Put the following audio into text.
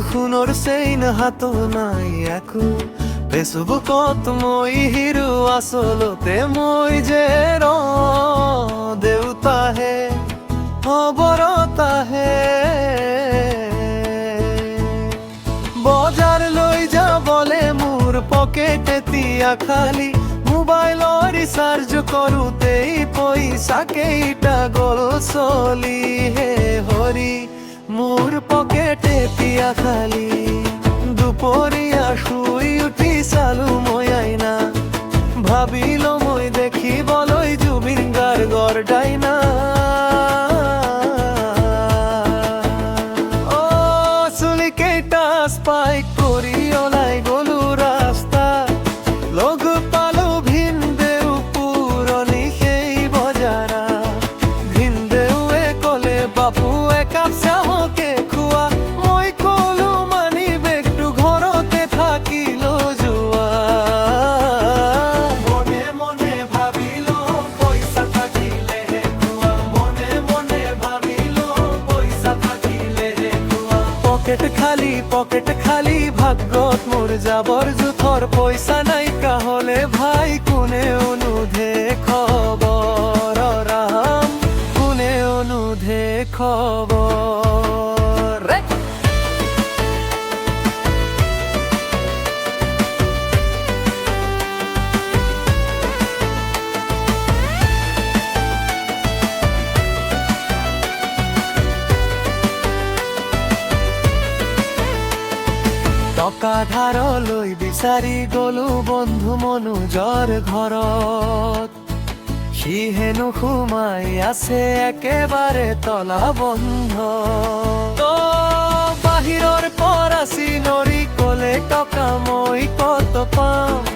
শুনৰ chain হাত নাই একো ফেচবুকত মই হিৰো আচলতে মই যে দেউতাহে খবৰতাহে বজাৰ লৈ যাবলে মোৰ পকেট এতিয়া খালি মোবাইলৰ ৰিচাৰ্জ কৰোঁতেই পইচা কেইটা গ'ল চলি হে হৰি মোৰ পকেট এতিয়া খালি দুপৰীয়া শুই উঠি চালো মই আইনা ভাবিলো মই দেখিবলৈ জুবিন গাৰ্গৰ ডাইনা চুলি কেইটা স্পাইক কৰি ওলাই গলো ৰাস্তা লগ পালো ভিনদেউ পুৰণি সেই বজাৰা ভিনদেউৱে ক'লে বাপু একাপ চাহকে খোৱা মই ক'লো মানি বেগটো ঘৰতে থাকিলো যোৱা মনে মনে ভাবিলো পইচা থাকিলেহে খোৱা মনে মনে ভাবিলো পইচা থাকিলেহে খোৱা পকেট খালি ভাগ্যত মোৰ যাবৰ জোথৰ পইচা নাইকা হলে ভাই কোনে অনুধে খবৰ ৰাম কোনে অনুধে খবৰ টকা ধাৰলৈ বিচাৰি গলো বন্ধু মনোজৰ ঘৰত সি হেনো সোমাই আছে একেবাৰে তলা বন্ধ বাহিৰৰ পৰা চিনৰি ক'লে টকা মই কত পাম